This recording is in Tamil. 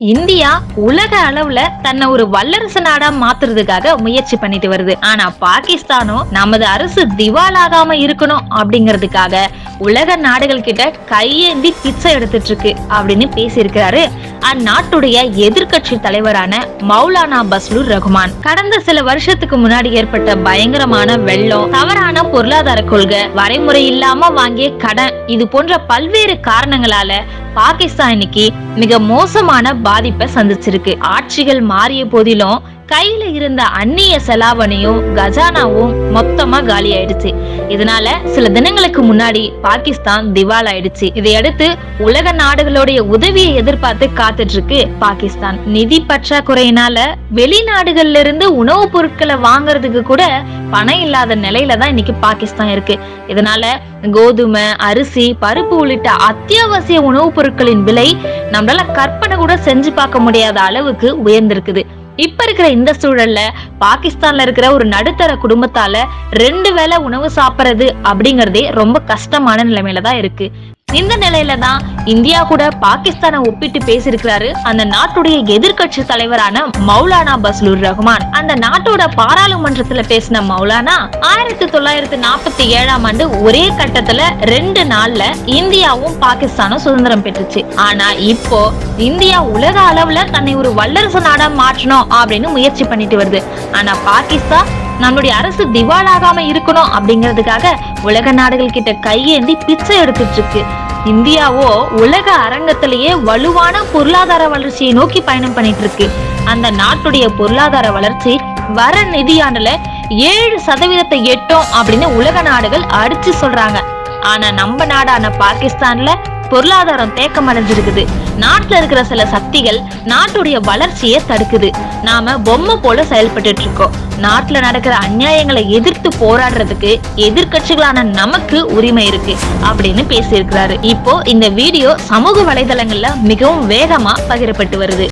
இந்தியா உலக அளவுல தன்னை ஒரு வல்லரசு நாடா மாத்துறதுக்காக முயற்சி பண்ணிட்டு வருது. ஆனா பாகிஸ்தானும் நமது அரசு திவாலாகாம இருக்கணும் அப்படிங்கறதுக்காக உலக நாடுகள் கிட்ட கையேந்தி பிச்சை எடுத்துட்டு இருக்கு அப்படின்னு பேசியிருக்கிறாரு அந்நாட்டுடைய எதிர்கட்சி தலைவரான மௌலானா பஸ்லுர் ரஹ்மான். கடந்த சில வருஷத்துக்கு முன்னாடி ஏற்பட்ட பயங்கரமான வெள்ளம், தவறான பொருளாதார கொள்கை, வரைமுறை இல்லாம வாங்கிய கடன், இது போன்ற பல்வேறு காரணங்களால பாகிஸ்தான் இன்னைக்கு மிக மோசமான பாதிப்பை சந்திச்சிருக்கு. ஆட்சிகள் மாறிய போதிலும் கையில இருந்த அந்நிய செலாவணியும் கஜானாவும் மொத்தமா காலி ஆயிடுச்சு. இதனால சில தினங்களுக்கு முன்னாடி பாகிஸ்தான் திவால் ஆயிடுச்சு. இதையடுத்து உலக நாடுகளுடைய உதவியை எதிர்பார்த்து காத்துட்டு இருக்கு பாகிஸ்தான். நிதி பற்றாக்குறையினால வெளிநாடுகள்ல இருந்து உணவுப் பொருட்களை வாங்குறதுக்கு கூட பணம் இல்லாத நிலையில தான் இன்னைக்கு பாகிஸ்தான் இருக்கு. இதனால கோதுமை, அரிசி, பருப்பு உள்ளிட்ட அத்தியாவசிய உணவுப் பொருட்களின் விலை நம்மளால கற்பனை கூட செஞ்சு பார்க்க முடியாத அளவுக்கு உயர்ந்திருக்குது. இப்ப இருக்கிற இந்த சூழல்ல பாகிஸ்தான்ல இருக்கிற ஒரு நடுத்தர குடும்பத்தால 2 வேளை உணவு சாப்பிடுறது அப்படிங்கறதே ரொம்ப கஷ்டமான நிலைமையில தான் இருக்கு. இந்த நிலையில தான் இந்தியா கூட பாகிஸ்தானை ஒப்பிட்டு பேசியிருக்கிறாரு அந்த நாட்டுடைய எதிர்கட்சி தலைவரான மௌலானா பஸ்லுர் ரஹ்மான். அந்த நாட்டோட பாராளுமன்றத்துல பேசின மௌலானா 1947ஆம் ஆண்டு ஒரே கட்டத்துல 2 நாள்ல இந்தியாவும் பாகிஸ்தானும் சுதந்திரம் பெற்றுச்சு. ஆனா இப்போ இந்தியா உலக அளவுல தன்னை ஒரு வல்லரசு நாடா மாற்றணும் அப்படின்னு முயற்சி பண்ணிட்டு வருது. ஆனா பாகிஸ்தான் நம்மளுடைய அரசு திவாலாகாம இருக்கணும் அப்படிங்கிறதுக்காக உலக நாடுகள் கிட்ட கையேந்தி பிச்சை எடுத்துட்டு இருக்கு. இந்தியாவோ உலக அரங்கத்திலேயே வலுவான பொருளாதார வளர்ச்சியை நோக்கி பயணம் பண்ணிட்டு இருக்கு. அந்த நாட்டுடைய பொருளாதார வளர்ச்சி வர நிதியாண்டுல 7% எட்டும் அப்படின்னு உலக நாடுகள் அடிச்சு சொல்றாங்க. ஆனா நம்ம நாடான பாகிஸ்தான்ல பொருளாதாரம் தேக்கம் அடைஞ்சிருக்குது. நாட்டுல இருக்கிற சில சக்திகள் நாட்டுடைய வளர்ச்சியை தடுக்குது. நாம பொம்மை போல செயல்பட்டு இருக்கோம். நாட்டுல நடக்கிற அநியாயங்களை எதிர்த்து போராடுறதுக்கு எதிர்கட்சிகளான நமக்கு உரிமை இருக்கு அப்படின்னு பேசியிருக்கிறாரு. இப்போ இந்த வீடியோ சமூக வலைதளங்கள்ல மிகவும் வேகமா பகிரப்பட்டு வருது.